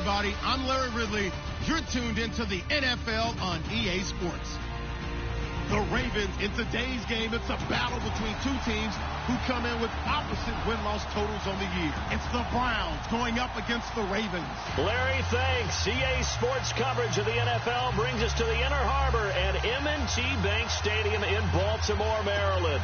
everybody. I'm Larry Ridley. You're tuned into the NFL on EA Sports. The Ravens, in today's game, it's a battle between two teams who come in with opposite win-loss totals on the year. It's the Browns going up against the Ravens. Larry, thanks. EA Sports coverage of the NFL brings us to the Inner Harbor at M&T Bank Stadium in Baltimore, Maryland.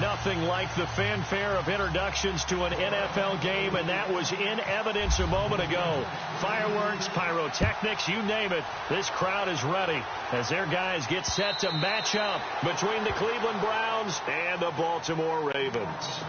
Nothing like the fanfare of introductions to an NFL game, and that was in evidence a moment ago. Fireworks, pyrotechnics, you name it. This crowd is ready as their guys get set to match up between the Cleveland Browns and the Baltimore Ravens.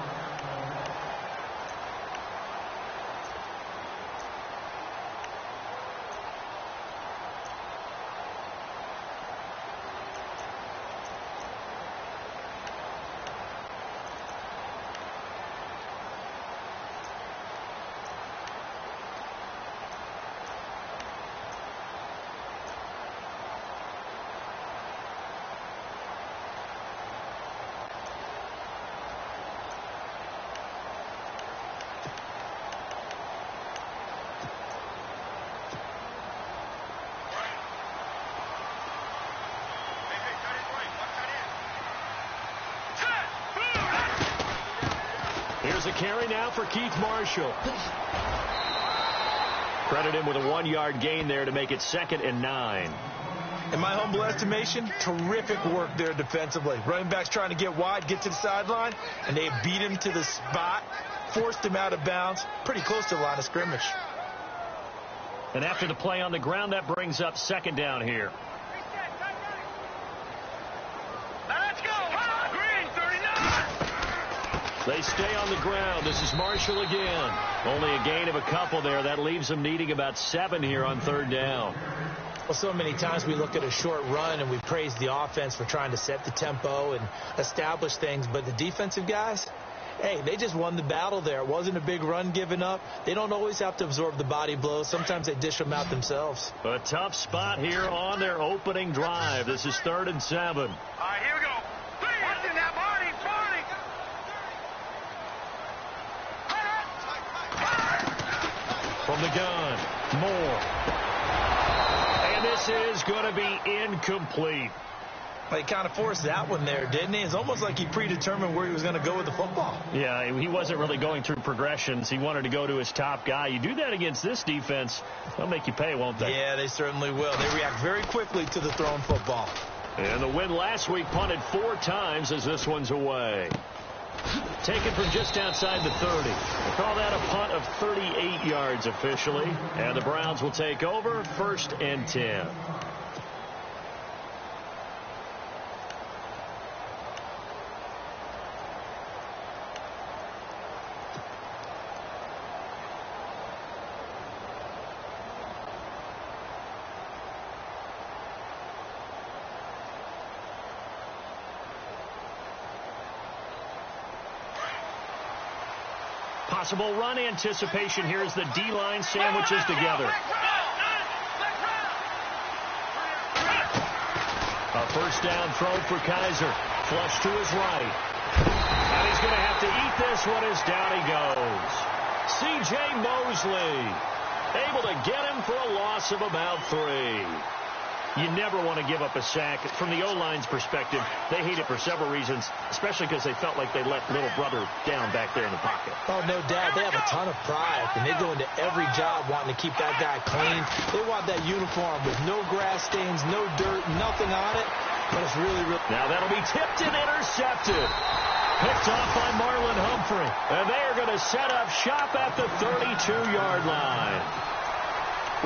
Here's a carry now for Keith Marshall. Credit him with a 1-yard gain there to make it 2nd and 9. In my humble estimation, terrific work there defensively. Running backs trying to get wide, get to the sideline, and they beat him to the spot, forced him out of bounds, pretty close to the line of scrimmage. And after the play on the ground, that brings up 2nd down here. They stay on the ground. This is Marshall again. Only a gain of a couple there. That leaves them needing about 7 here on 3rd down. Well, so many times we look at a short run and we praise the offense for trying to set the tempo and establish things. But the defensive guys, hey, they just won the battle there. It wasn't a big run given up. They don't always have to absorb the body blows. Sometimes they dish them out themselves. A tough spot here on their opening drive. This is 3rd and 7. All right, here we go. What's in that body? From the gun, Moore. And this is going to be incomplete. Well, he kind of forced that one there, didn't he? It's almost like he predetermined where he was going to go with the football. Yeah, he wasn't really going through progressions. He wanted to go to his top guy. You do that against this defense, they'll make you pay, won't they? Yeah, they certainly will. They react very quickly to the thrown football. And the win last week punted 4 times as this one's away. Taken from just outside the 30. We'll call that a punt of 38 yards officially. And the Browns will take over 1st and 10. Possible run anticipation here as the D-line sandwiches together. A 1st down throw for Kaiser. Flush to his right. And he's going to have to eat this one as down he goes. C.J. Mosley able to get him for a loss of about 3. You never want to give up a sack. From the O-line's perspective, they hate it for several reasons, especially because they felt like they let little brother down back there in the pocket. Oh, no doubt. They have a ton of pride, and they go into every job wanting to keep that guy clean. They want that uniform with no grass stains, no dirt, nothing on it, but it's really... Now that'll be tipped and intercepted. Picked off by Marlon Humphrey, and they are going to set up shop at the 32-yard line.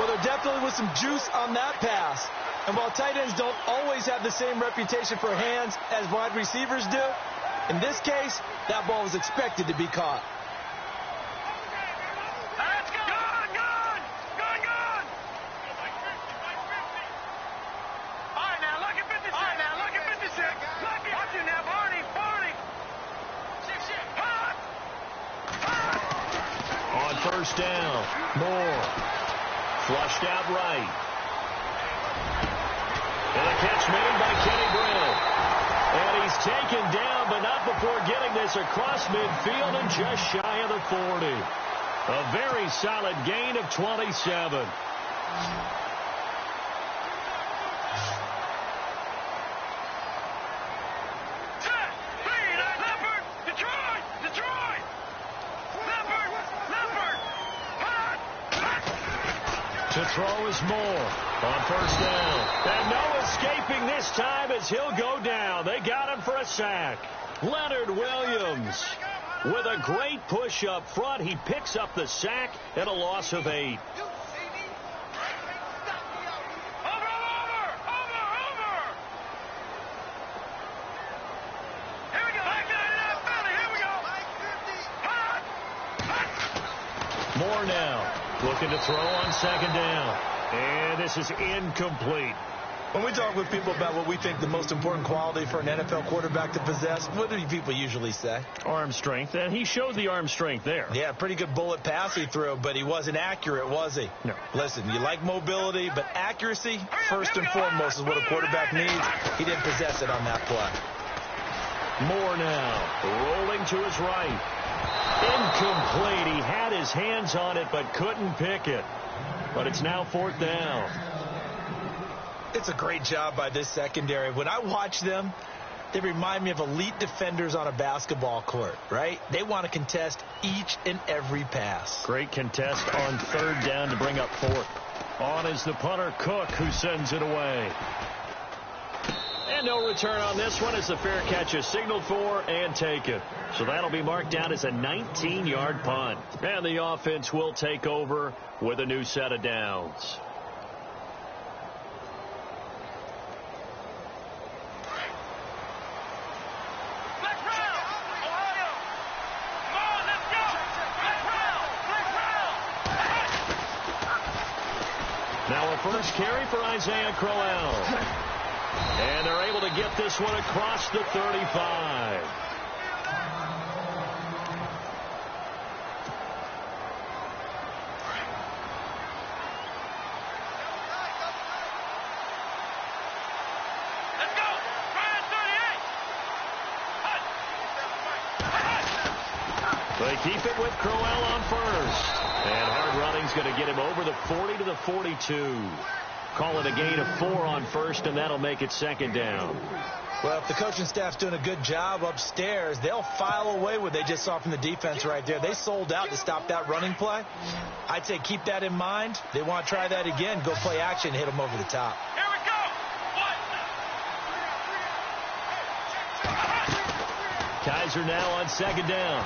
Well, there definitely was some juice on that pass. And while tight ends don't always have the same reputation for hands as wide receivers do, in this case, that ball was expected to be caught. Let's go! Good! All right, now, look at 56. Watching now, Barney. On 1st down, Moore. Flushed out right. And a catch made by Kenny Brill. And he's taken down, but not before getting this across midfield and just shy of the 40. A very solid gain of 27. To throw is Moore on first down. And no escaping this time as he'll go down. They got him for a sack. Leonard Williams with a great push up front. He picks up the sack and a loss of 8. Moore now looking to throw on second down. And this is incomplete. When we talk with people about what we think the most important quality for an NFL quarterback to possess, what do people usually say? Arm strength, and he showed the arm strength there. Yeah, pretty good bullet pass he threw, but he wasn't accurate, was he? No. Listen, you like mobility, but accuracy, first and foremost, is what a quarterback needs. He didn't possess it on that play. Moore now rolling to his right. Incomplete. He had his hands on it, but couldn't pick it. But it's now fourth down. It's a great job by this secondary. When I watch them, they remind me of elite defenders on a basketball court, right? They want to contest each and every pass. Great contest on third down to bring up fourth. On is the punter, Cook, who sends it away. And no return on this one as the fair catch is signaled for and taken. So that'll be marked down as a 19-yard punt. And the offense will take over with a new set of downs. Now a first carry for Isaiah Crowell. And they're able to get this one across the 35. Let's go! Ryan 38! They keep it with Crowell on first. And hard running's going to get him over the 40 to the 42. Call it a gain of 4 on first, and that'll make it second down. Well, if the coaching staff's doing a good job upstairs, they'll file away what they just saw from the defense right there. They sold out to stop that running play. I'd say keep that in mind. They want to try that again. Go play action, hit them over the top. Here we go! Kaiser now on second down.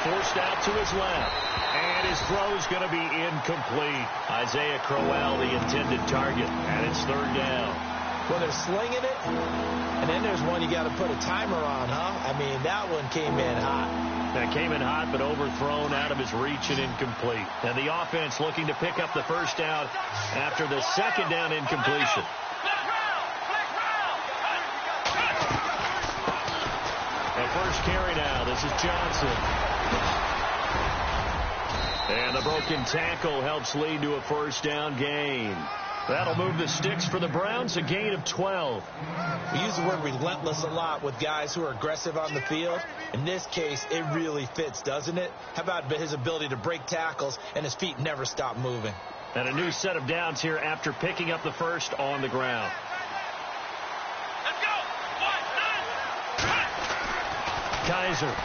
Forced out to his left. And his throw's going to be incomplete. Isaiah Crowell, the intended target, and it's third down. Well, they're slinging it, and then there's one you got to put a timer on, huh? I mean, that one came in hot. That came in hot, but overthrown, out of his reach and incomplete. And the offense looking to pick up the first down after the second down incompletion. A first carry now. This is Johnson. And the broken tackle helps lead to a first down gain. That'll move the sticks for the Browns, a gain of 12. We use the word relentless a lot with guys who are aggressive on the field. In this case, it really fits, doesn't it? How about his ability to break tackles and his feet never stop moving? And a new set of downs here after picking up the first on the ground. Let's go! Kaiser.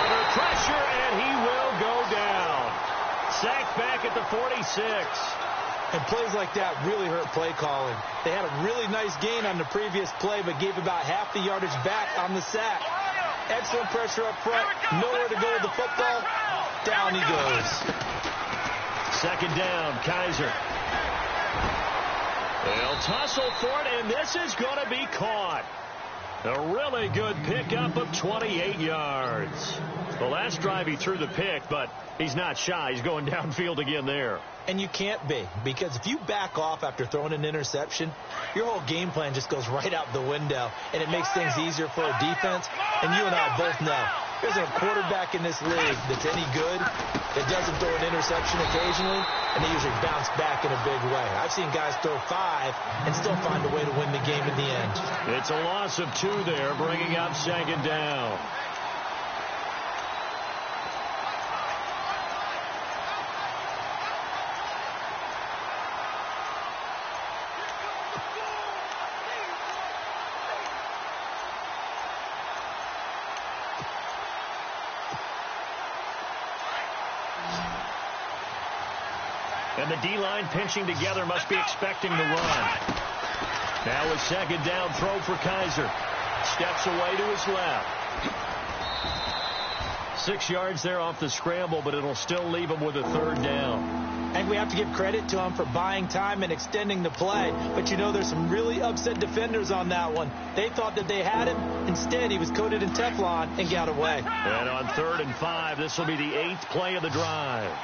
Under pressure, and he will go down. Sacked back at the 46. And plays like that really hurt play calling. They had a really nice gain on the previous play, but gave about half the yardage back on the sack. Excellent pressure up front. Nowhere to go with the football. Down he goes. Second down, Kaiser. They'll tussle for it, and this is going to be caught. A really good pickup of 28 yards. The last drive he threw the pick, but he's not shy. He's going downfield again there. And you can't be, because if you back off after throwing an interception, your whole game plan just goes right out the window, and it makes things easier for a defense. And you and I both know there's a quarterback in this league that's any good that doesn't throw an interception occasionally, and they usually bounce back in a big way. I've seen guys throw 5 and still find a way to win the game in the end. It's a loss of 2 there, bringing up second down. And the D-line pinching together must be expecting the run. Now a second down throw for Kaiser. Steps away to his left. 6 yards there off the scramble, but it'll still leave him with a third down. And we have to give credit to him for buying time and extending the play. But, you know, there's some really upset defenders on that one. They thought that they had him. Instead, he was coated in Teflon and got away. And on 3rd and 5, this will be the 8th play of the drive.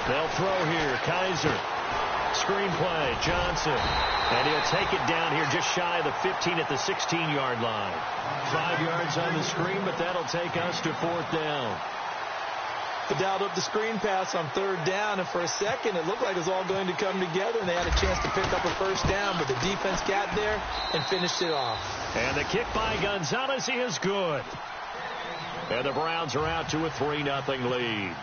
They'll throw here. Kaiser. Screenplay. Johnson. And he'll take it down here just shy of the 15 at the 16-yard line. 5 yards on the screen, but that'll take us to 4th down. They dialed up the screen pass on 3rd down, and for a second it looked like it was all going to come together, and they had a chance to pick up a first down, but the defense got there and finished it off. And the kick by Gonzalez is good. And the Browns are out to a 3-0 lead.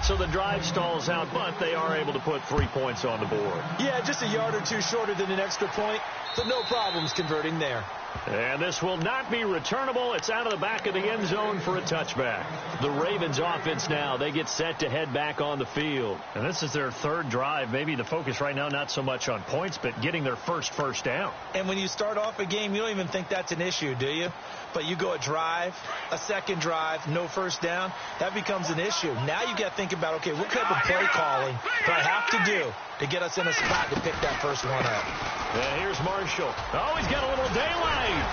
So the drive stalls out, but they are able to put 3 points on the board. Yeah, just a yard or two shorter than an extra point, so no problems converting there. And this will not be returnable. It's out of the back of the end zone for a touchback. The Ravens offense now, they get set to head back on the field. And this is their 3rd drive. Maybe the focus right now not so much on points, but getting their first down. And when you start off a game, you don't even think that's an issue, do you? But you go a drive, a second drive, no first down, that becomes an issue. Now you got to think about, okay, what type of play calling do I have to do to get us in a spot to pick that first one up? And here's Marshall. Oh, he's got a little daylight.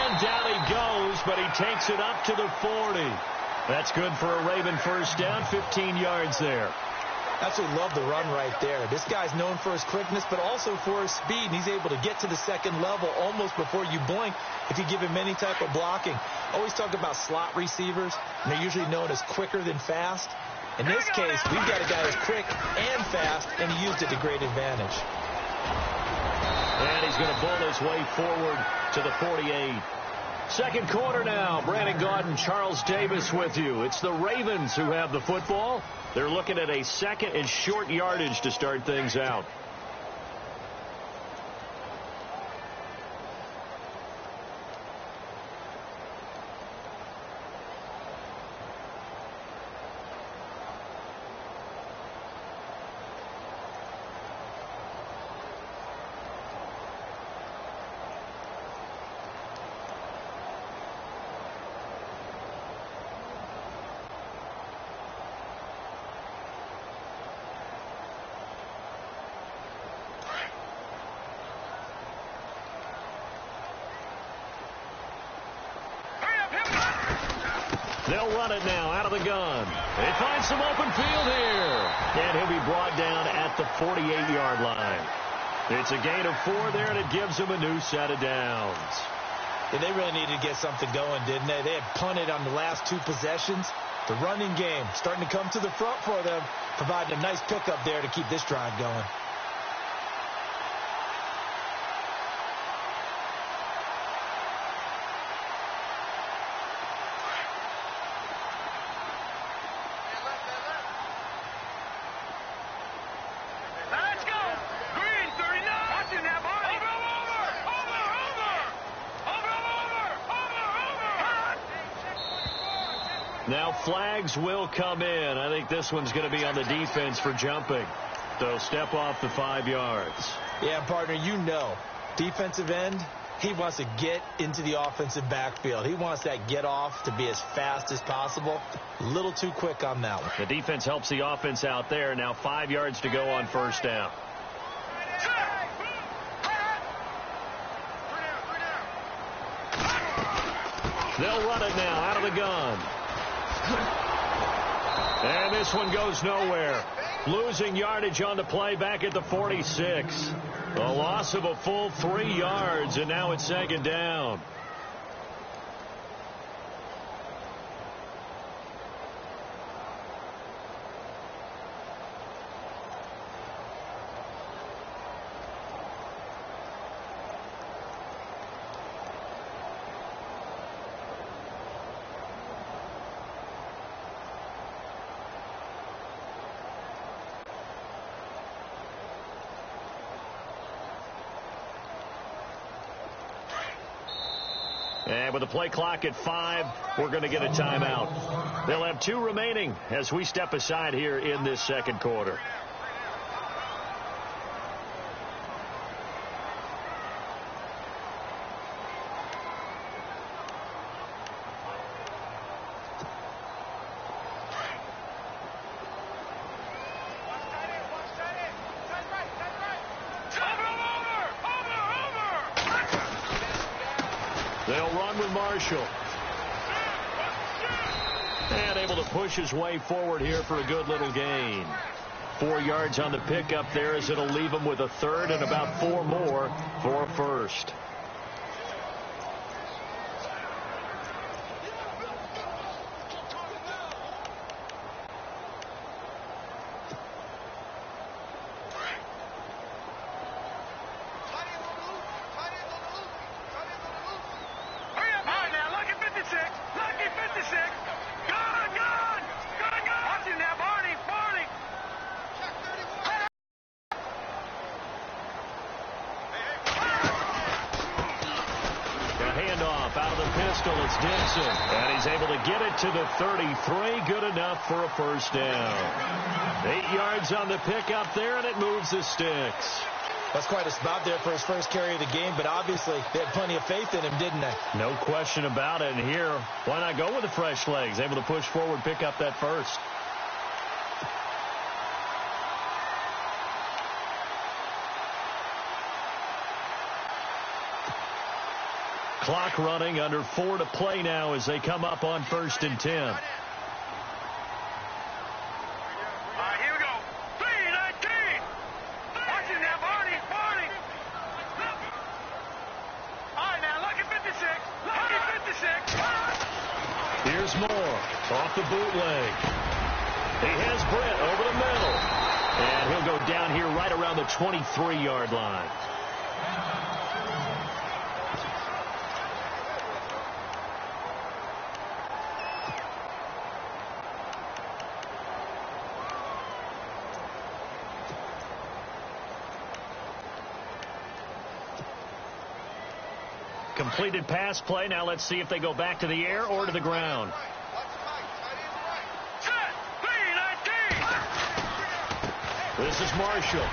And down he goes, but he takes it up to the 40. That's good for a Raven first down, 15 yards there. Absolutely love the run right there. This guy's known for his quickness, but also for his speed. And he's able to get to the second level almost before you blink if you give him any type of blocking. Always talk about slot receivers, and they're usually known as quicker than fast. In this case, we've got a guy who's quick and fast, and he used it to great advantage. And he's going to bull his way forward to the 48. Second quarter now. Brandon Gaudin, Charles Davis with you. It's the Ravens who have the football. They're looking at a second and short yardage to start things out. They'll run it now out of the gun. They find some open field here. And he'll be brought down at the 48-yard line. It's a gain of 4 there, and it gives them a new set of downs. Yeah, they really needed to get something going, didn't they? They had punted on the last 2 possessions. The running game starting to come to the front for them, providing a nice pickup there to keep this drive going. Now flags will come in. I think this one's going to be on the defense for jumping. They'll step off the 5 yards. Yeah, partner, you know, defensive end, he wants to get into the offensive backfield. He wants that get off to be as fast as possible. A little too quick on that one. The defense helps the offense out there. Now 5 yards to go on first down. They'll run it now out of the gun. And this one goes nowhere. Losing yardage on the play back at the 46. A loss of a full 3 yards, and now it's second down. And with the play clock at 5, we're going to get a timeout. They'll have 2 remaining as we step aside here in this second quarter. They'll run with Marshall. And able to push his way forward here for a good little gain. 4 yards on the pickup there as it'll leave him with a third and about 4 more for a first. And he's able to get it to the 33. Good enough for a first down. 8 yards on the pickup there, and it moves the sticks. That's quite a spot there for his first carry of the game, but obviously they had plenty of faith in him, didn't they? No question about it. And here, why not go with the fresh legs? Able to push forward, pick up that first. Clock running, under 4 to play now as they come up on 1st and 10. All right, here we go. 3-19. Watch it now, Barney. All right, now, look at 56. Look at 56. Here's Moore off the bootleg. He has Britt over the middle. And he'll go down here right around the 23-yard line. Completed pass play. Now let's see if they go back to the air or to the ground. This is Marshall.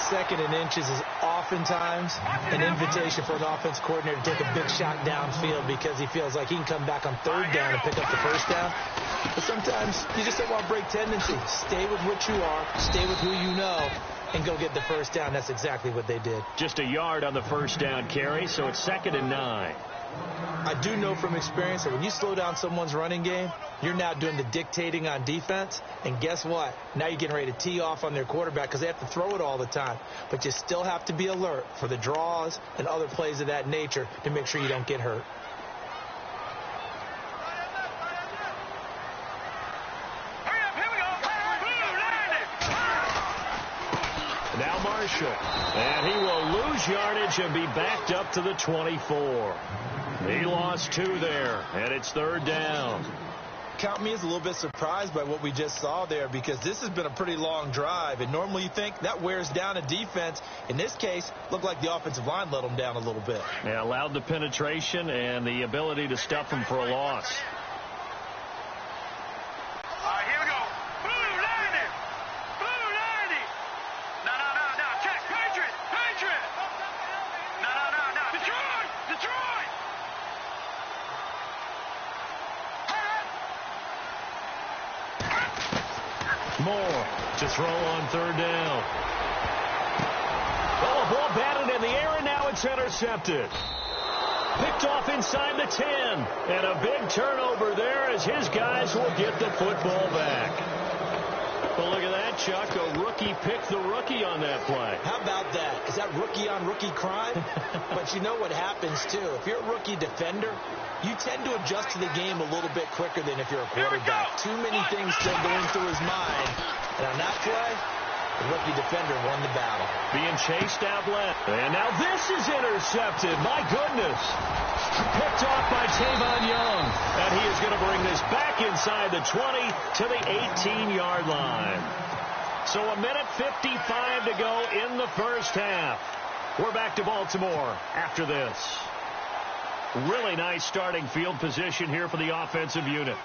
2nd and inches is oftentimes an invitation for an offense coordinator to take a big shot downfield because he feels like he can come back on 3rd down and pick up the first down. But sometimes you just don't want to break tendency. Stay with what you are. Stay with who you know. And go get the first down. That's exactly what they did. Just a yard on the first down carry, so it's 2nd and 9. I do know from experience that when you slow down someone's running game, you're now doing the dictating on defense. And guess what? Now you're getting ready to tee off on their quarterback because they have to throw it all the time. But you still have to be alert for the draws and other plays of that nature to make sure you don't get hurt. Now Marshall, and he will lose yardage and be backed up to the 24. He lost 2 there, and it's 3rd down. Count me as a little bit surprised by what we just saw there because this has been a pretty long drive, and normally you think that wears down a defense. In this case, looked like the offensive line let them down a little bit. Yeah, allowed the penetration and the ability to stuff them for a loss. Moore to throw on 3rd down. Oh, a ball batted in the air, and now it's intercepted. Picked off inside the 10. And a big turnover there as his guys will get the football back. Well, look at that, Chuck. A rookie picked the rookie on that play. How about that? Is that rookie-on-rookie crime? But you know what happens, too. If you're a rookie defender, you tend to adjust to the game a little bit quicker than if you're a quarterback. Too many things still going through his mind. And on that play, the rookie defender won the battle. Being chased out left. And now this is intercepted. My goodness. Picked off by Tavon Young. And he is going to bring this back inside the 20 to the 18-yard line. So 1:55 to go in the first half. We're back to Baltimore after this. Really nice starting field position here for the offensive unit.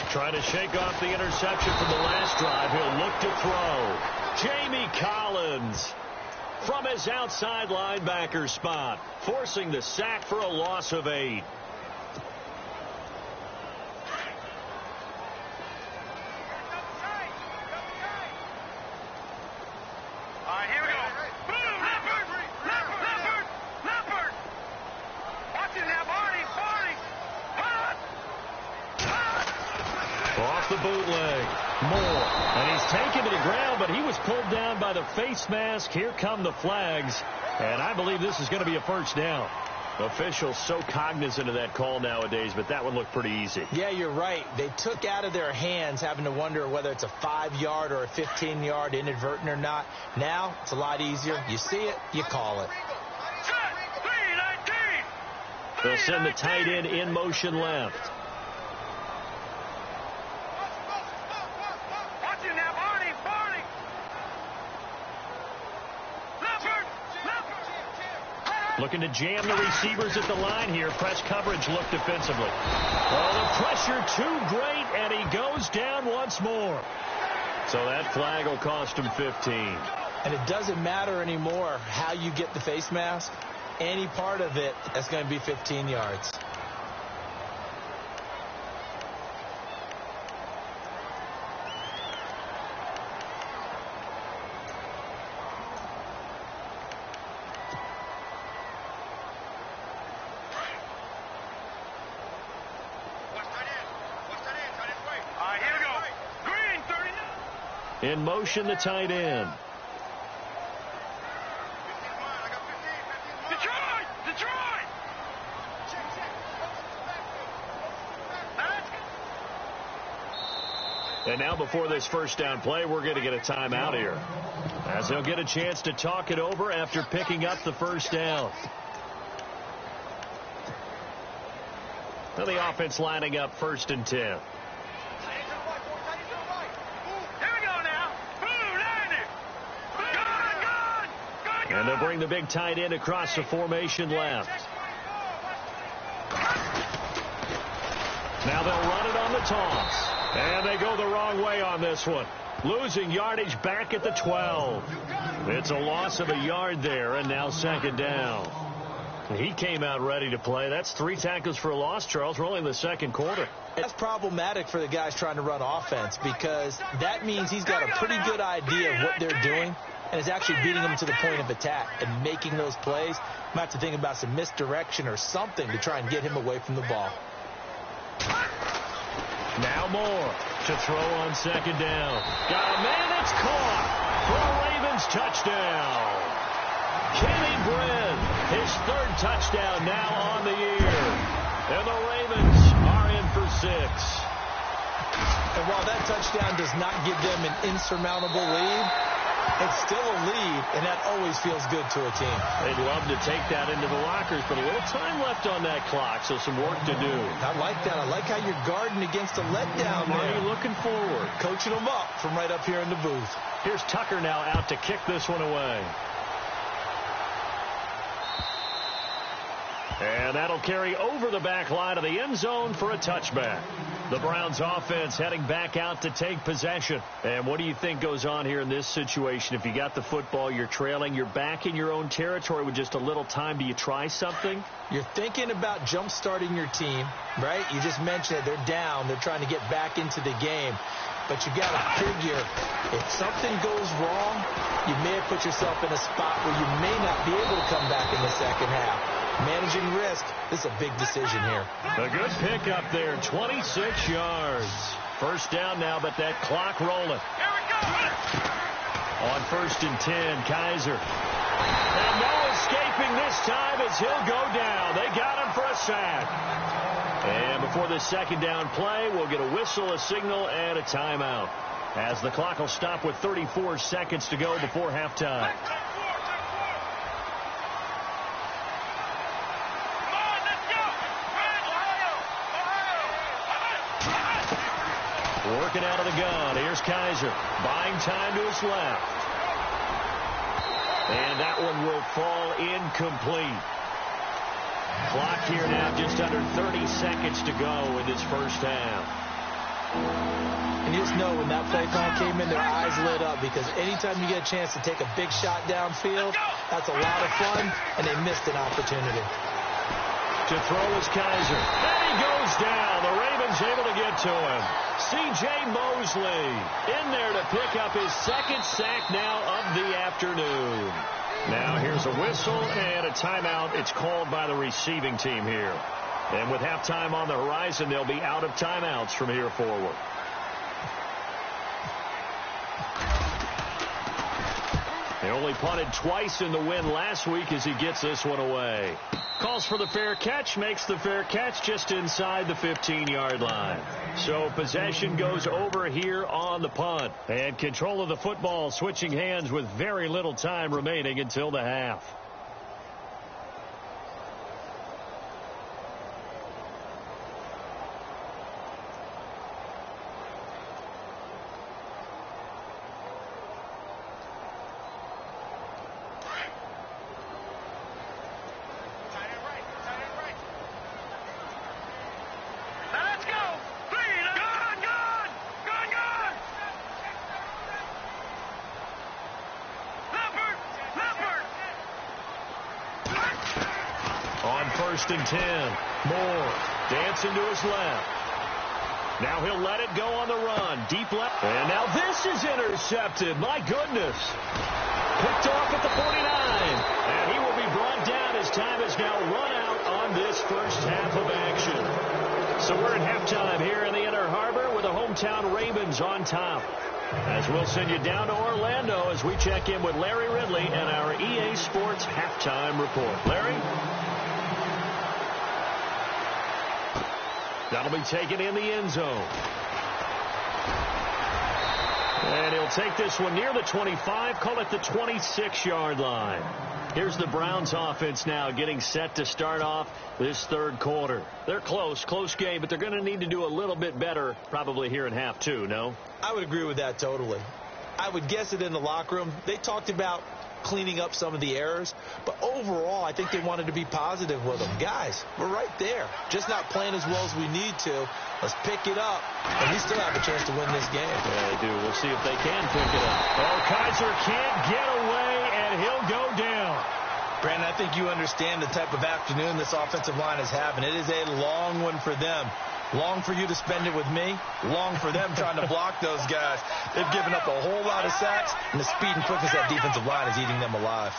Trying to shake off the interception from the last drive. He'll look to throw. Jamie Collins from his outside linebacker spot, forcing the sack for a loss of 8. Off the bootleg. Moore. And he's taken to the ground, but he was pulled down by the face mask. Here come the flags. And I believe this is going to be a first down. Officials so cognizant of that call nowadays, but that one looked pretty easy. Yeah, you're right. They took out of their hands having to wonder whether it's a 5-yard or a 15-yard inadvertent or not. Now, it's a lot easier. You see it, you call it. They'll send the tight end in motion left. Looking to jam the receivers at the line here. Press coverage look defensively. Oh, the pressure too great, and he goes down once more. So that flag will cost him 15. And it doesn't matter anymore how you get the face mask. Any part of it, that's going to be 15 yards. In motion, the tight end. And now before this first down play, we're going to get a timeout here, as they'll get a chance to talk it over after picking up the first down. Now the offense lining up 1st and 10. And they'll bring the big tight end across the formation left. Now they'll run it on the toss. And they go the wrong way on this one. Losing yardage back at the 12. It's a loss of a yard there, and now 2nd down. He came out ready to play. That's 3 tackles for a loss, Charles. We're only in the 2nd quarter. That's problematic for the guys trying to run offense, because that means he's got a pretty good idea of what they're doing and is actually beating them to the point of attack and making those plays. Might have to think about some misdirection or something to try and get him away from the ball. Now Moore to throw on 2nd down. Got a man, it's caught for a Ravens touchdown. Kenny Brin, his 3rd touchdown now on the year. And the Ravens are in for 6. And while that touchdown does not give them an insurmountable lead, it's still a lead, and that always feels good to a team. They'd love to take that into the lockers, but a little time left on that clock, so some work to do. I like that. I like how you're guarding against a letdown there. Are you looking forward? Coaching them up from right up here in the booth. Here's Tucker now out to kick this one away. And that'll carry over the back line of the end zone for a touchback. The Browns offense heading back out to take possession. And what do you think goes on here in this situation? If you got the football, you're trailing, you're back in your own territory with just a little time. Do you try something? You're thinking about jump-starting your team, right? You just mentioned it. They're down. They're trying to get back into the game. But you got to figure, if something goes wrong, you may have put yourself in a spot where you may not be able to come back in the second half. Managing risk, this is a big decision here. A good pick up there, 26 yards. First down now, but that clock rolling. On 1st and 10, Kaiser. And no escaping this time as he'll go down. They got him for a sack. And before the 2nd down play, we'll get a whistle, a signal, and a timeout, as the clock will stop with 34 seconds to go before halftime. Working out of the gun. Here's Kaiser. Buying time to his left. And that one will fall incomplete. Clock here now just under 30 seconds to go in this first half. And you just know when that play call came in, their eyes lit up, because anytime you get a chance to take a big shot downfield, that's a lot of fun, and they missed an opportunity. To throw is Kaiser. And he goes down. The Ravens able to get to him. C.J. Mosley in there to pick up his second sack now of the afternoon. Now here's a whistle and a timeout. It's called by the receiving team here. And with halftime on the horizon, they'll be out of timeouts from here forward. They only punted twice in the win last week as he gets this one away. Calls for the fair catch, makes the fair catch just inside the 15-yard line. So possession goes over here on the punt. And control of the football switching hands with very little time remaining until the half. First and 10. Moore dancing to his left. Now he'll let it go on the run. Deep left. And now this is intercepted. My goodness. Picked off at the 49. And he will be brought down as time has now run out on this first half of action. So we're at halftime here in the Inner Harbor with the hometown Ravens on top. As we'll send you down to Orlando as we check in with Larry Ridley and our EA Sports halftime report. Larry? That'll be taken in the end zone. And he'll take this one near the 25, call it the 26-yard line. Here's the Browns offense now getting set to start off this third quarter. They're close game, but they're going to need to do a little bit better probably here in half two, no? I would agree with that totally. I would guess it in the locker room. They talked about cleaning up some of the errors, but overall I think they wanted to be positive with them. Guys, we're right there, just not playing as well as we need to. Let's pick it up, and we still have a chance to win this game. Yeah, they do. We'll see if they can pick it up. Oh, Kaiser can't get away, and he'll go down. Brandon, I think you understand the type of afternoon this offensive line is having. It is a long one for them. Long for you to spend it with me. Long for them trying to block those guys. They've given up a whole lot of sacks, and the speed and quickness of that defensive line is eating them alive.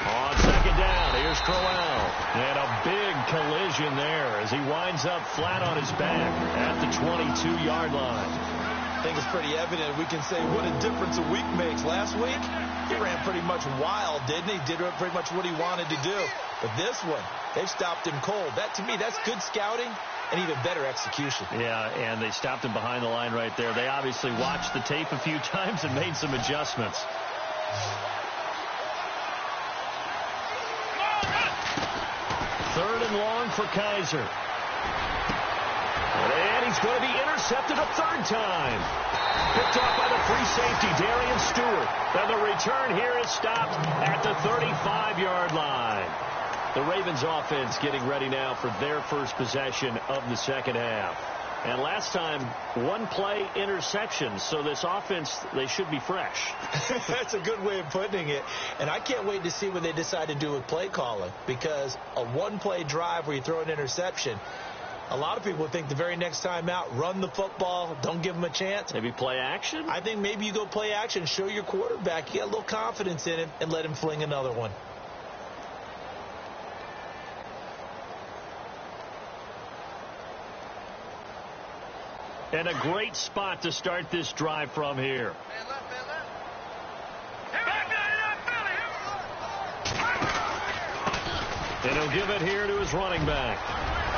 On second down, here's Crowell. And a big collision there as he winds up flat on his back at the 22-yard line. I think it's pretty evident. We can say what a difference a week makes. Last week, he ran pretty much wild, didn't he? Did pretty much what he wanted to do. But this one, they've stopped him cold. That, to me, that's good scouting and even better execution. Yeah, and they stopped him behind the line right there. They obviously watched the tape a few times and made some adjustments. Third and long for Kaiser. And he's going to be intercepted a third time. Picked off by the free safety, Darian Stewart. And the return here is stopped at the 35-yard line. The Ravens offense getting ready now for their first possession of the second half. And last time, one play interception. So this offense, they should be fresh. That's a good way of putting it. And I can't wait to see what they decide to do with play calling. Because a one-play drive where you throw an interception, a lot of people think the very next time out, run the football, don't give them a chance. Maybe play action? I think maybe you go play action, show your quarterback, you get a little confidence in him, and let him fling another one. And a great spot to start this drive from here. And he'll give it here to his running back.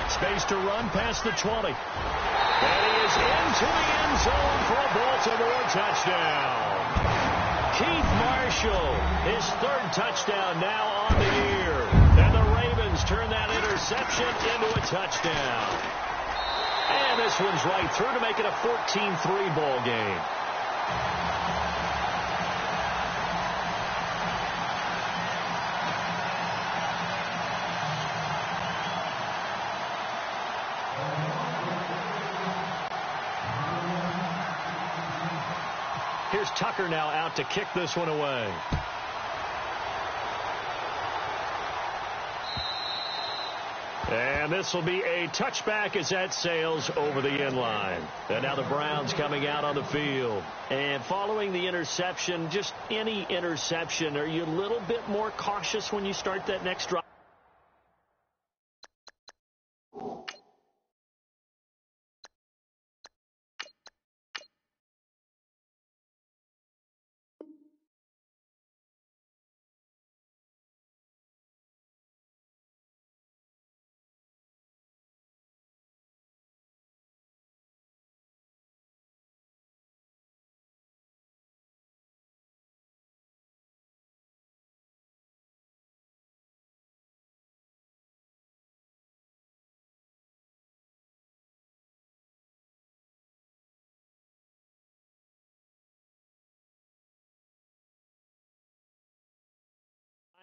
Space to run past the 20. And he is into the end zone for a Baltimore touchdown. Keith Marshall, his third touchdown now on the year. And the Ravens turn that interception into a touchdown. And this one's right through to make it a 14-3 ball game. Here's Tucker now out to kick this one away. And this will be a touchback as that sails over the end line. And now the Browns coming out on the field. And following the interception, just any interception, are you a little bit more cautious when you start that next drive?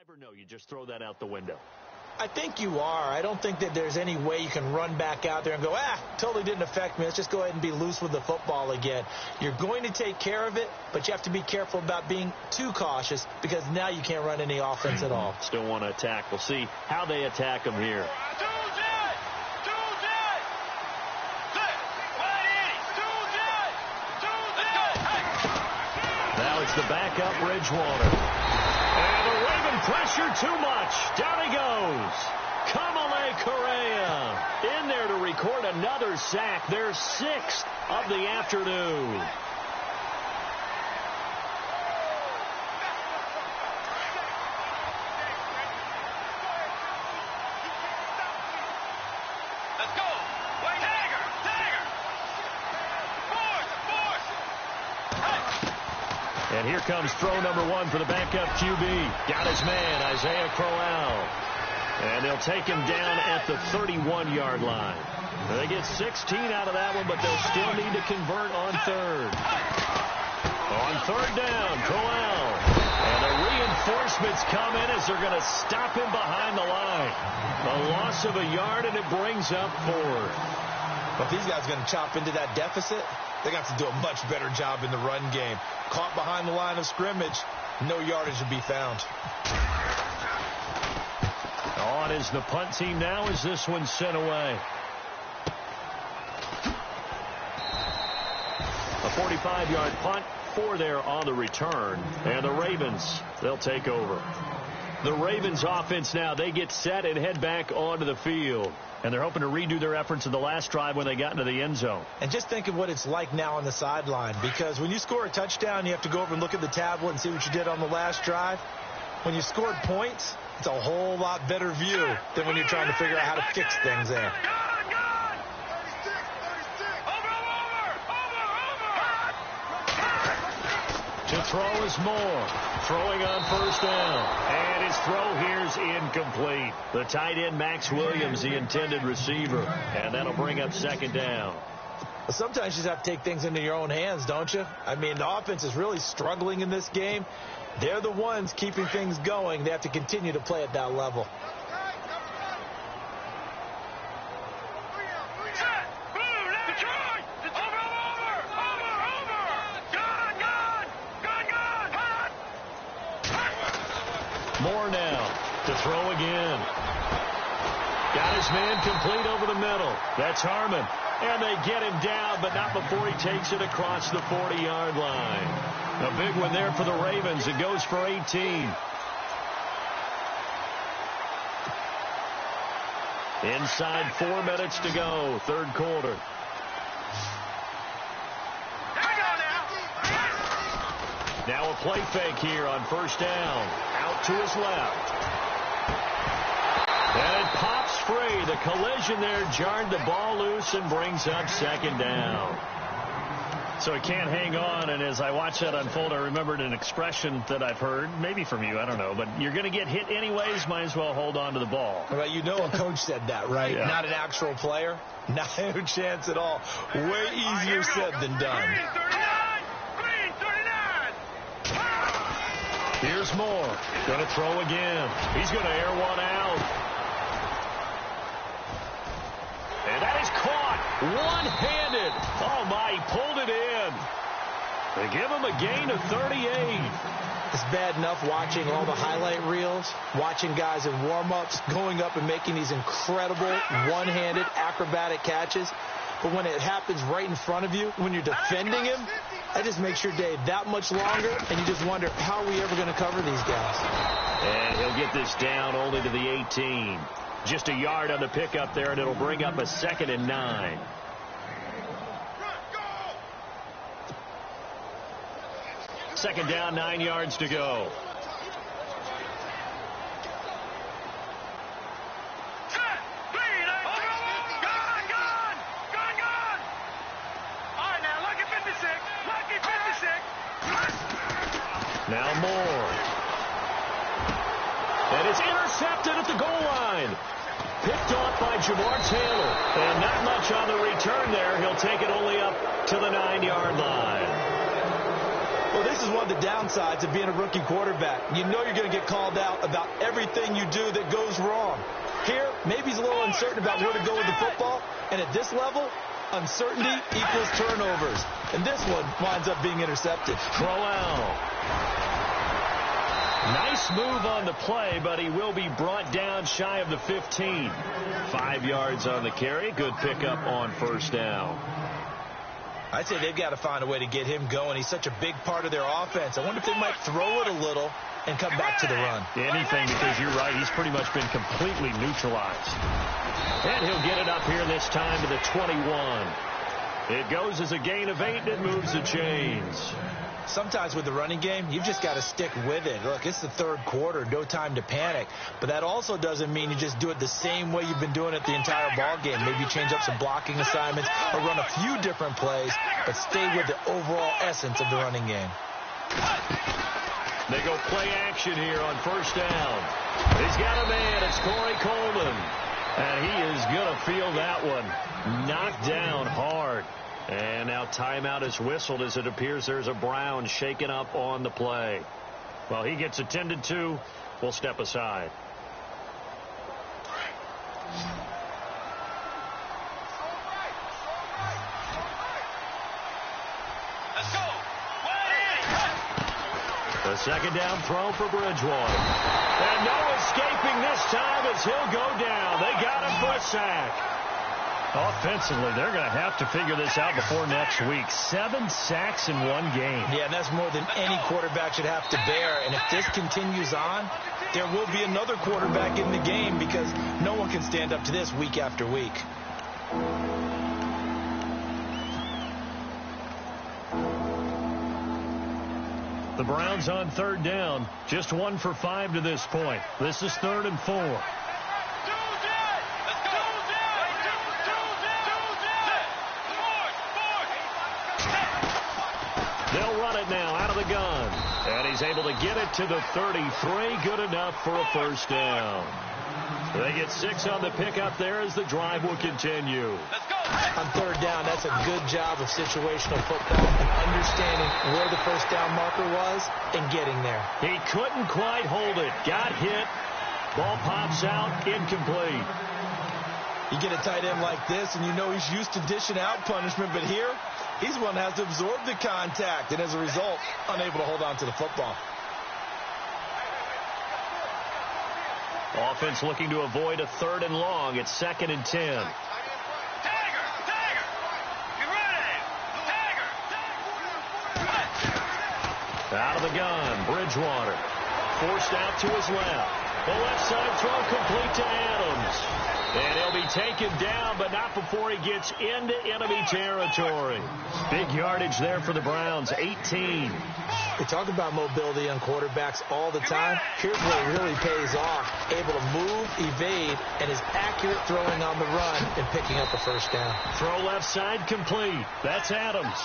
Or no, you just throw that out the window? I think you are. I don't think that there's any way you can run back out there and go, totally didn't affect me. Let's just go ahead and be loose with the football again. You're going to take care of it, but you have to be careful about being too cautious because now you can't run any offense at all. Still want to attack. We'll see how they attack them here. Now it's the backup Bridgewater. And the Raven pressure too much. Down he goes. Kamale Correa in there to record another sack. Their 6th of the afternoon. Let's go. Wait, Dagger. And here comes throw number 1 for the backup QB. Got his man, Isaiah Crowell. And they'll take him down at the 31-yard line. They get 16 out of that one, but they'll still need to convert on third. On third down, Crowell. And the reinforcements come in as they're going to stop him behind the line. A loss of a yard, and it brings up 4th. But if these guys are going to chop into that deficit, they got to do a much better job in the run game. Caught behind the line of scrimmage, no yardage to be found. On is the punt team now as this one's sent away. A 45-yard punt, 4 there on the return. And the Ravens, they'll take over. The Ravens offense now, they get set and head back onto the field. And they're hoping to redo their efforts in the last drive when they got into the end zone. And just think of what it's like now on the sideline. Because when you score a touchdown, you have to go over and look at the tablet and see what you did on the last drive. When you scored points, it's a whole lot better view than when you're trying to figure out how to fix things there. To throw is Moore. Throwing on first down. And his throw here's incomplete. The tight end, Max Williams, the intended receiver. And that'll bring up second down. Well, sometimes you just have to take things into your own hands, don't you? I mean, the offense is really struggling in this game. They're the ones keeping things going. They have to continue to play at that level. Moore now to throw again. Got his man complete over the middle. That's Harmon. And they get him down, but not before he takes it across the 40-yard line. A big one there for the Ravens. It goes for 18. Inside 4 minutes to go, third quarter. Now a play fake here on first down. Out to his left. And it pops free. The collision there jarred the ball loose and brings up second down. So he can't hang on, and as I watch that unfold, I remembered an expression that I've heard, maybe from you, I don't know, but you're going to get hit anyways, might as well hold on to the ball. Well, you know a coach said that, right? Yeah. Not an actual player. Not a chance at all. Way easier said than done. Green 39. Here's Moore. Going to throw again. He's going to air one out. And that is caught. One-handed. Oh, my, he pulled it in. They give him a gain of 38. It's bad enough watching all the highlight reels, watching guys in warm-ups, going up and making these incredible one-handed acrobatic catches. But when it happens right in front of you, when you're defending him, that just makes your day that much longer, and you just wonder, how are we ever going to cover these guys? And he'll get this down only to the 18. Just a yard on the pickup there, and it'll bring up a 2nd and 9. Second down, 9 yards to go. Now Moore. And it's intercepted at the goal line. Picked off by Jamar Taylor. And not much on the return there. He'll take it only up to the 9-yard line. Well, this is one of the downsides of being a rookie quarterback. You know you're going to get called out about everything you do that goes wrong. Here, maybe he's a little uncertain about where to go with the football. And at this level, uncertainty equals turnovers. And this one winds up being intercepted. Crowell. Nice move on the play, but he will be brought down shy of the 15. 5 yards on the carry. Good pickup on first down. I'd say they've got to find a way to get him going. He's such a big part of their offense. I wonder if they might throw it a little and come back to the run. Anything, because you're right. He's pretty much been completely neutralized. And he'll get it up here this time to the 21. It goes as a gain of 8, and it moves the chains. Sometimes with the running game, you've just got to stick with it. Look, it's the third quarter, no time to panic. But that also doesn't mean you just do it the same way you've been doing it the entire ball game. Maybe change up some blocking assignments or run a few different plays, but stay with the overall essence of the running game. They go play action here on first down. He's got a man. It's Corey Coleman. And he is going to feel that one. Knocked down hard. And now timeout is whistled as it appears there's a Brown shaken up on the play. Well, he gets attended to. We'll step aside. Let's go. The second down throw for Bridgewater. And no escaping this time as he'll go down. They got him for a sack. Offensively, they're going to have to figure this out before next week. 7 sacks in one game. Yeah, and that's more than any quarterback should have to bear. And if this continues on, there will be another quarterback in the game because no one can stand up to this week after week. The Browns on third down. Just 1 for 5 to this point. This is 3rd and 4. They'll run it now out of the gun. And he's able to get it to the 33. Good enough for a first down. They get 6 on the pickup there as the drive will continue. On third down, that's a good job of situational football and understanding where the first down marker was and getting there. He couldn't quite hold it. Got hit. Ball pops out. Incomplete. You get a tight end like this, and you know he's used to dishing out punishment, but here, he's one that has to absorb the contact, and as a result, unable to hold on to the football. Offense looking to avoid a 3rd and long. It's 2nd and 10. Tiger! Get ready! Tiger! Out of the gun, Bridgewater. Forced out to his left. The left side throw complete to Adams. And he'll be taken down, but not before he gets into enemy territory. Big yardage there for the Browns, 18. We talk about mobility on quarterbacks all the time. Here's where it really pays off. Able to move, evade, and is accurate throwing on the run and picking up a first down. Throw left side complete. That's Adams.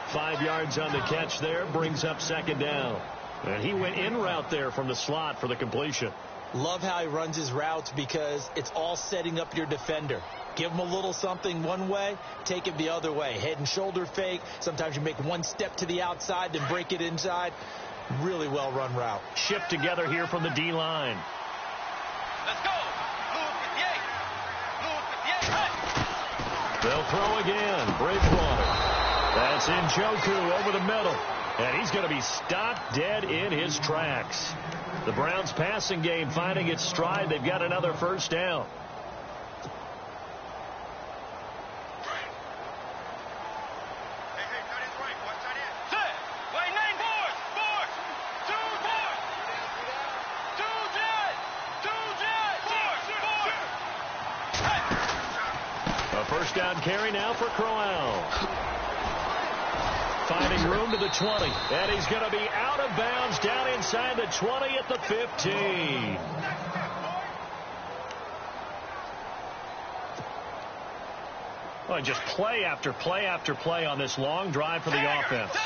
5 yards on the catch there, brings up second down. And he went in route there from the slot for the completion. Love how he runs his routes because it's all setting up your defender. Give him a little something one way, take it the other way. Head and shoulder fake. Sometimes you make one step to the outside, then break it inside. Really well run route. Shift together here from the D-line. Let's go. They'll throw again. Bridgewater. That's Njoku over the middle. And he's going to be stopped dead in his tracks. The Browns passing game finding its stride. They've got another first down. First down carry now for Crowell. Finding room to the 20. And he's going to be out of bounds down inside the 20 at the 15. Well, just play after play after play on this long drive for the offense.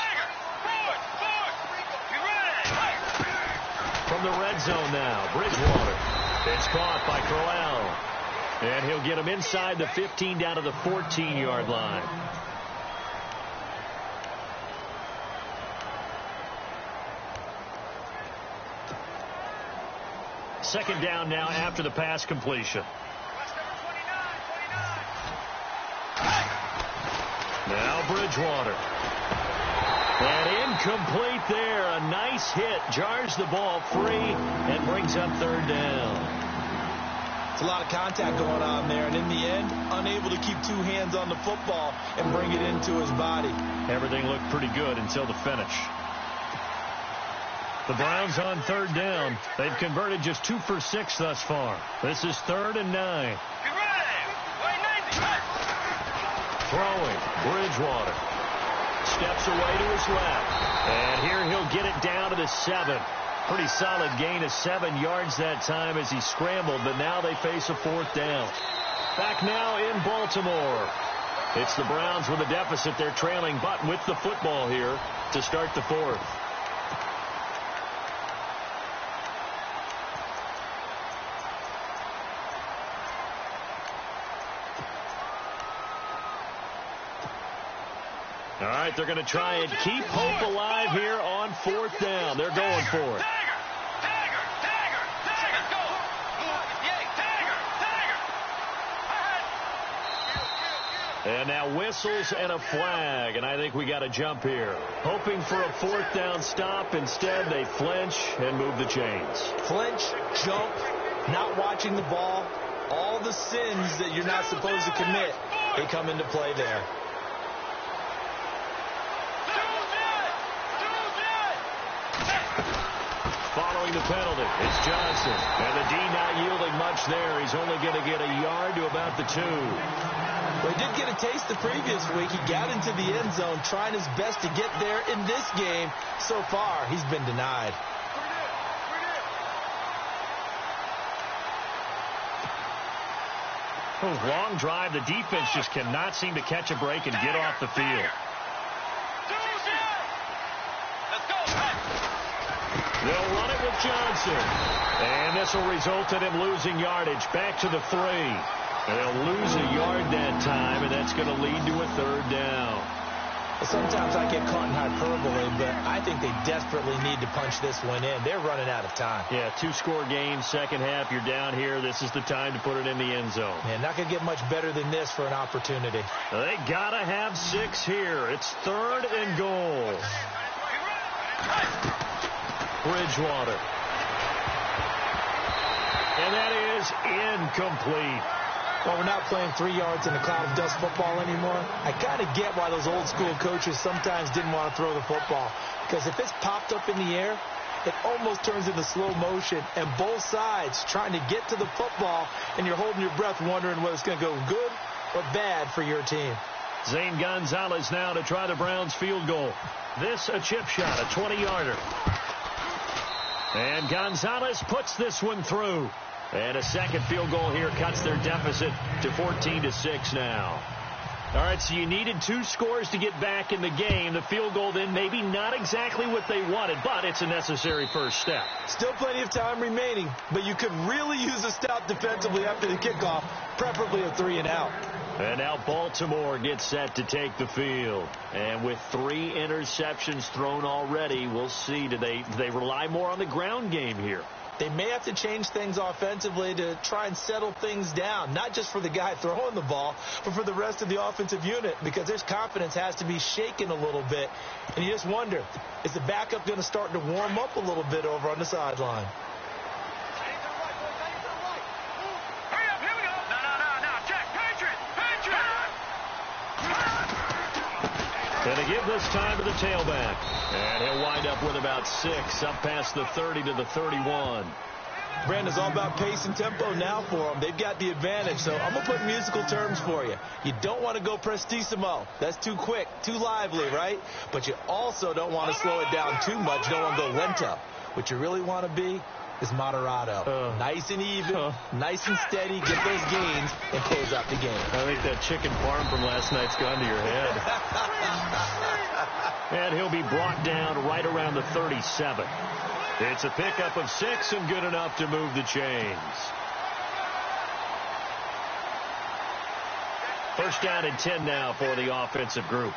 From the red zone now, Bridgewater. It's caught by Crowell. And he'll get him inside the 15 down to the 14-yard line. Second down now after the pass completion. Now Bridgewater. And incomplete there. A nice hit. Jars the ball free and brings up third down. A lot of contact going on there, and in the end, unable to keep two hands on the football and bring it into his body. Everything looked pretty good until the finish. The Browns on third down. They've converted just 2 for 6 thus far. This is 3rd and 9. Throwing, Bridgewater. Steps away to his left. And here he'll get it down to the 7. Pretty solid gain of 7 yards that time as he scrambled, but now they face a 4th down. Back now in Baltimore. It's the Browns with a deficit. They're trailing, but with the football here to start the 4th. All right, they're going to try and keep hope alive here on 4th down. They're going for it. And now whistles and a flag, and I think we got a jump here. Hoping for a 4th down stop. Instead, they flinch and move the chains. Flinch, jump, not watching the ball. All the sins that you're not supposed to commit, they come into play there. Following the penalty, it's Johnson. And the D not yielding much there. He's only going to get a yard to about the 2. Well, he did get a taste the previous week. He got into the end zone trying his best to get there in this game. So far, he's been denied. Oh, long drive. The defense just cannot seem to catch a break and get off the field. They'll run it with Johnson. And this will result in him losing yardage. Back to the 3. They'll lose a yard that time, and that's going to lead to a 3rd down. Well, sometimes I get caught in hyperbole, but I think they desperately need to punch this one in. They're running out of time. Yeah, 2-score game, second half. You're down here. This is the time to put it in the end zone. Yeah, not going to get much better than this for an opportunity. They got to have 6 here. It's 3rd and goal. Bridgewater. And that is incomplete. Well, we're not playing 3 yards in a cloud of dust football anymore. I kind of get why those old school coaches sometimes didn't want to throw the football. Because if it's popped up in the air, it almost turns into slow motion. And both sides trying to get to the football, and you're holding your breath wondering whether it's going to go good or bad for your team. Zane Gonzalez now to try the Browns field goal. This a chip shot, a 20-yarder. And Gonzalez puts this one through. And a second field goal here cuts their deficit to 14-6 now. All right, so you needed 2 scores to get back in the game. The field goal then maybe not exactly what they wanted, but it's a necessary first step. Still plenty of time remaining, but you could really use a stop defensively after the kickoff, preferably a 3-and-out. And now Baltimore gets set to take the field. And with 3 interceptions thrown already, we'll see. Do they rely more on the ground game here? They may have to change things offensively to try and settle things down, not just for the guy throwing the ball, but for the rest of the offensive unit, because their confidence has to be shaken a little bit. And you just wonder, is the backup going to start to warm up a little bit over on the sideline? Hurry up, here we go. No, check. Patriot. And they give this time to the tailback. And he'll wind up with about 6, up past the 30 to the 31. Brandon's all about pace and tempo now for them. They've got the advantage, so I'm going to put musical terms for you. You don't want to go prestissimo. That's too quick, too lively, right? But you also don't want to slow it down too much. You don't want to go lento. What you really want to be is moderato. Nice and even, nice and steady, get those gains, and close out the game. I think that chicken farm from last night's gone to your head. And he'll be brought down right around the 37. It's a pickup of 6 and good enough to move the chains. First down and 10 now for the offensive group.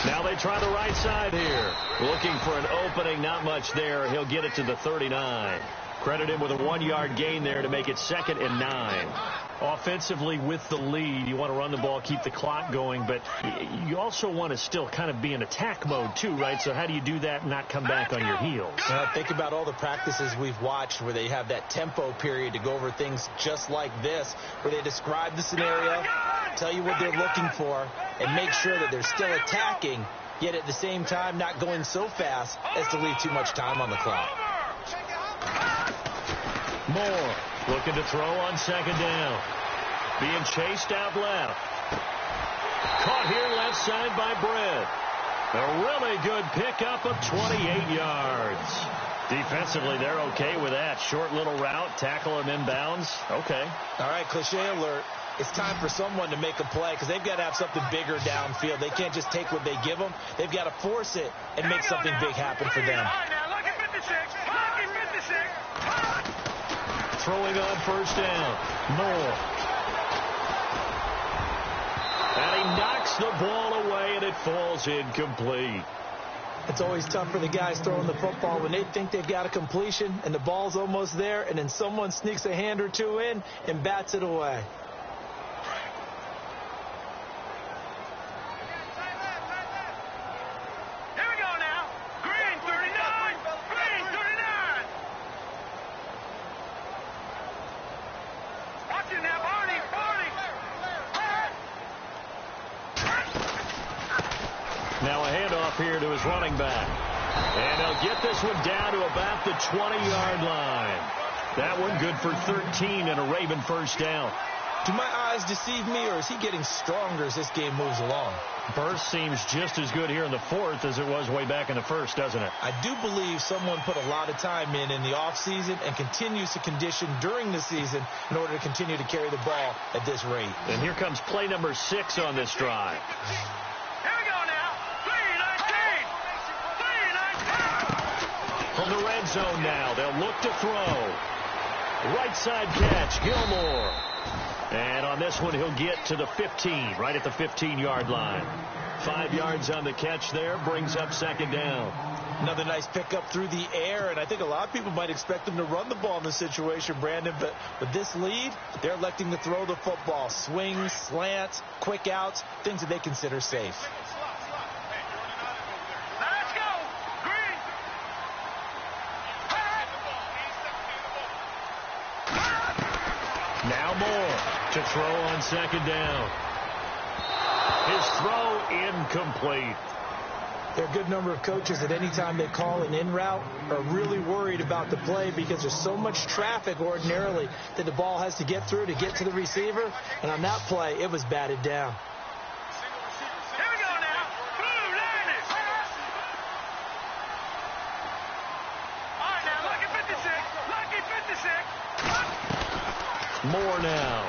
Now they try the right side here. Looking for an opening, not much there. He'll get it to the 39. Credit him with a 1-yard gain there to make it 2nd and 9. Offensively with the lead, you want to run the ball, keep the clock going, but you also want to still kind of be in attack mode too, right? So how do you do that and not come back on your heels? Think about all the practices we've watched where they have that tempo period to go over things just like this, where they describe the scenario, tell you what they're looking for, and make sure that they're still attacking, yet at the same time not going so fast as to leave too much time on the clock. Moore looking to throw on 2nd down. Being chased out left. Caught here left side by Brett. A really good pickup of 28 yards. Defensively, they're okay with that. Short little route, tackle him inbounds. Okay. All right, cliche alert. It's time for someone to make a play because they've got to have something bigger downfield. They can't just take what they give them. They've got to force it and make something big happen for them. Throwing on 1st down. Moore. And he knocks the ball away, and it falls incomplete. It's always tough for the guys throwing the football when they think they've got a completion and the ball's almost there, and then someone sneaks a hand or two in and bats it away. Now a handoff here to his running back. And he'll get this one down to about the 20-yard line. That one good for 13 and a Raven first down. Do my eyes deceive me, or is he getting stronger as this game moves along? Burst seems just as good here in the 4th as it was way back in the 1st, doesn't it? I do believe someone put a lot of time in the offseason and continues to condition during the season in order to continue to carry the ball at this rate. And here comes play number 6 on this drive. From the red zone now, they'll look to throw. Right side catch, Gilmore. And on this one, he'll get to the 15, right at the 15-yard line. 5 yards on the catch there, brings up 2nd down. Another nice pickup through the air, and I think a lot of people might expect them to run the ball in this situation, Brandon, but with this lead, they're electing to throw the football. Swings, slants, quick outs, things that they consider safe. Now Moore to throw on 2nd down. His throw incomplete. There are a good number of coaches that any time they call an in route are really worried about the play because there's so much traffic ordinarily that the ball has to get through to get to the receiver. And on that play, it was batted down. Here we go now. Blue Liners. All right, now, lucky 56. Lucky 56. Moore now.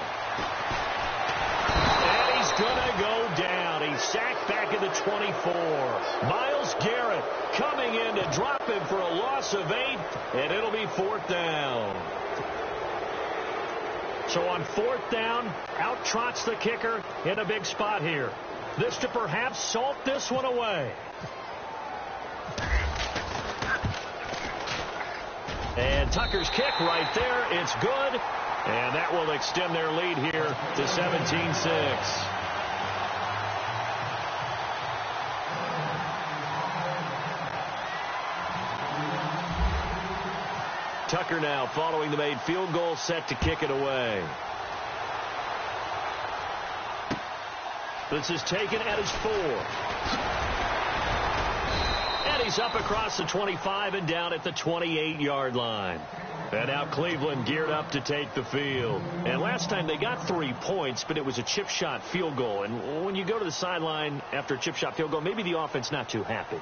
And he's going to go down. He's sacked back at the 24. Myles Garrett coming in to drop him for a loss of 8, and it'll be 4th down. So on 4th down, out trots the kicker in a big spot here. This to perhaps salt this one away. And Tucker's kick right there. It's good. And that will extend their lead here to 17-6. Tucker now following the made field goal, set to kick it away. This is taken at his 4. And he's up across the 25 and down at the 28-yard line. And now Cleveland geared up to take the field. And last time they got 3 points, but it was a chip shot field goal. And when you go to the sideline after a chip shot field goal, maybe the offense not too happy.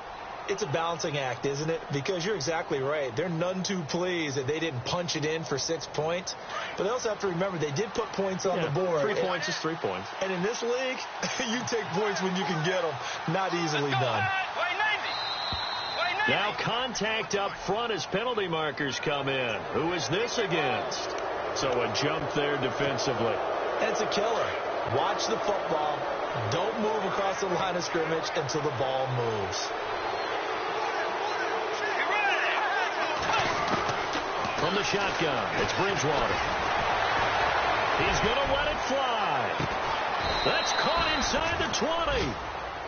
It's a balancing act, isn't it? Because you're exactly right. They're none too pleased that they didn't punch it in for 6 points. But they also have to remember they did put points on the board. 3 points is 3 points. And in this league, you take points when you can get them. Not easily done. Now contact up front as penalty markers come in. Who is this against? So a jump there defensively. It's a killer. Watch the football. Don't move across the line of scrimmage until the ball moves. From the shotgun, it's Bridgewater. He's going to let it fly. That's caught inside the 20.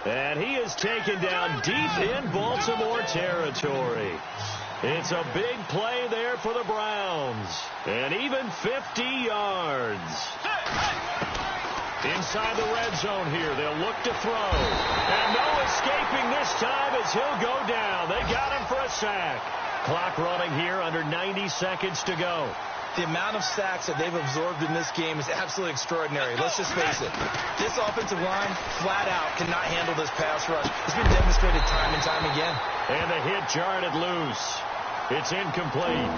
And he is taken down deep in Baltimore territory. It's a big play there for the Browns. And even 50 yards. Inside the red zone here, they'll look to throw. And no escaping this time as he'll go down. They got him for a sack. Clock running here, under 90 seconds to go. The amount of sacks that they've absorbed in this game is absolutely extraordinary. Let's just face it. This offensive line, flat out, cannot handle this pass rush. It's been demonstrated time and time again. And the hit jarred it loose. It's incomplete.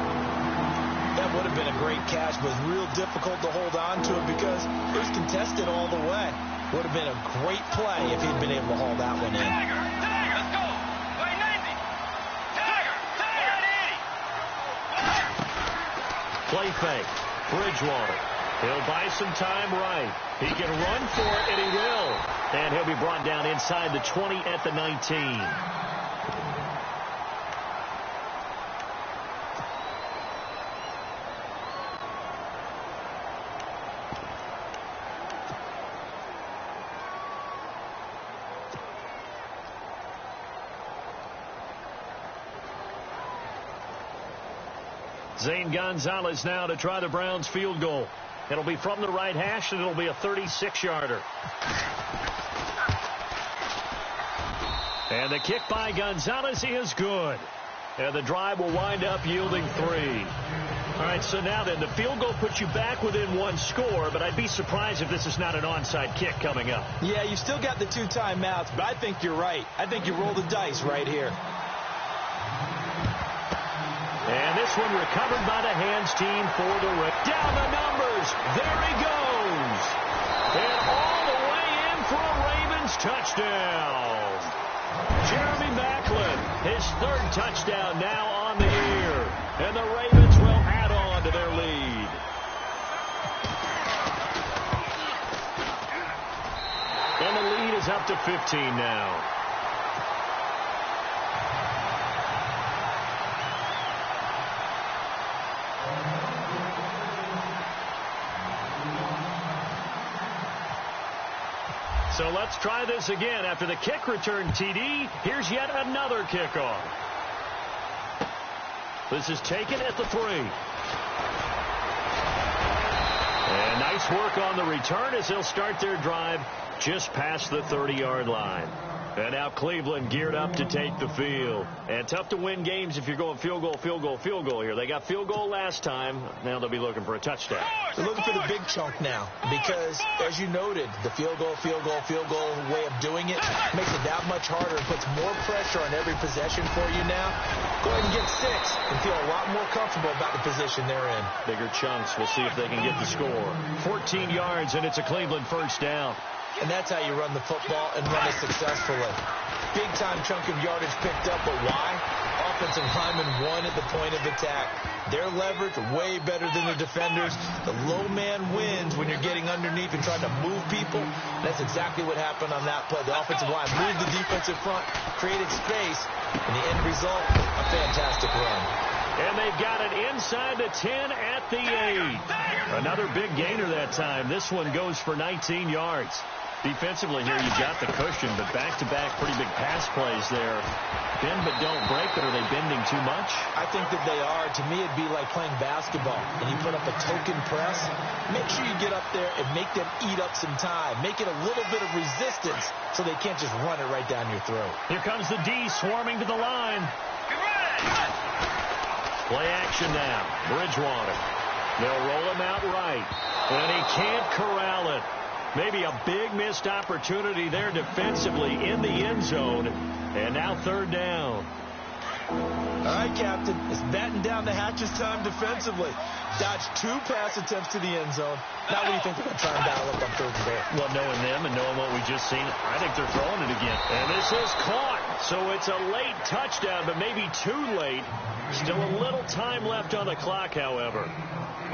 That would have been a great catch, but real difficult to hold on to it because it was contested all the way. Would have been a great play if he'd been able to haul that one in. Let's go. Play 90. Play fake. Bridgewater. He'll buy some time right. He can run for it, and he will. And he'll be brought down inside the 20 at the 19. Zane Gonzalez now to try the Browns field goal. It'll be from the right hash, and it'll be a 36-yarder. And the kick by Gonzalez is good. And the drive will wind up yielding 3. All right, so now then, the field goal puts you back within 1 score, but I'd be surprised if this is not an onside kick coming up. Yeah, you still got the 2 timeouts, but I think you're right. I think you roll the dice right here. And this one recovered by the hands team for the Ravens. Down the numbers. There he goes. And all the way in for a Ravens touchdown. Jeremy Maclin, his 3rd touchdown now on the year. And the Ravens will add on to their lead. And the lead is up to 15 now. So let's try this again. After the kick return TD, here's yet another kickoff. This is taken at the 3. And nice work on the return as they'll start their drive just past the 30-yard line. And now Cleveland geared up to take the field. And tough to win games if you're going field goal, field goal, field goal here. They got field goal last time. Now they'll be looking for a touchdown. They're looking for the big chunk now because, as you noted, the field goal way of doing it makes it that much harder. It puts more pressure on every possession for you now. Go ahead and get at 6 and feel a lot more comfortable about the position they're in. Bigger chunks. We'll see if they can get the score. 14 yards, and it's a Cleveland first down. And that's how you run the football and run it successfully. Big-time chunk of yardage picked up, but why? Offensive linemen won at the point of attack. Their leverage way better than the defenders. The low man wins when you're getting underneath and trying to move people. That's exactly what happened on that play. The offensive line moved the defensive front, created space, and the end result, a fantastic run. And they've got it inside the 10 at the 8. Another big gainer that time. This one goes for 19 yards. Defensively here, you've got the cushion, but back-to-back pretty big pass plays there. Bend but don't break, but are they bending too much? I think that they are. To me, it'd be like playing basketball, and you put up a token press. Make sure you get up there and make them eat up some time. Make it a little bit of resistance so they can't just run it right down your throat. Here comes the D swarming to the line. Play action now. Bridgewater. They'll roll him out right, and he can't corral it. Maybe a big missed opportunity there defensively in the end zone. And now third down. All right, Captain. It's batten down the hatches time defensively. Dodged 2 pass attempts to the end zone. Now what do you think they're going to try and battle up on third and goal? Well, knowing them and knowing what we just seen, I think they're throwing it again. And this is caught. So it's a late touchdown, but maybe too late. Still a little time left on the clock, however.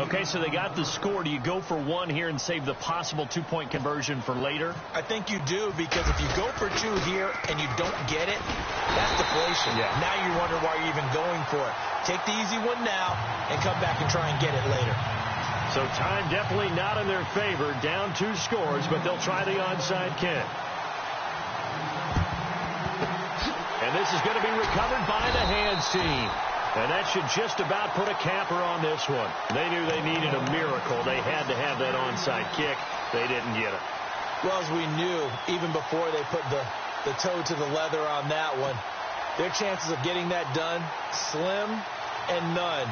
Okay, so they got the score. Do you go for 1 here and save the possible 2-point conversion for later? I think you do, because if you go for 2 here and you don't get it, that's deflation. Yeah. Now you wonder why you're even going for it. Take the easy one now and come back and try and get it later. So time definitely not in their favor. Down 2 scores, but they'll try the onside kick. And this is going to be recovered by the hands team. And that should just about put a capper on this one. They knew they needed a miracle. They had to have that onside kick. They didn't get it. Well, as we knew, even before they put the toe to the leather on that one, their chances of getting that done, slim and none.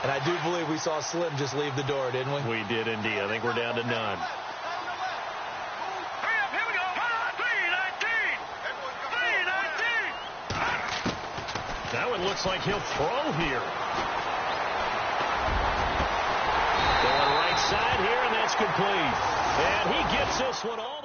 And I do believe we saw Slim just leave the door, didn't we? We did indeed. I think we're down to none. That one looks like he'll throw here. Going right side here, and that's complete. And he gets this one all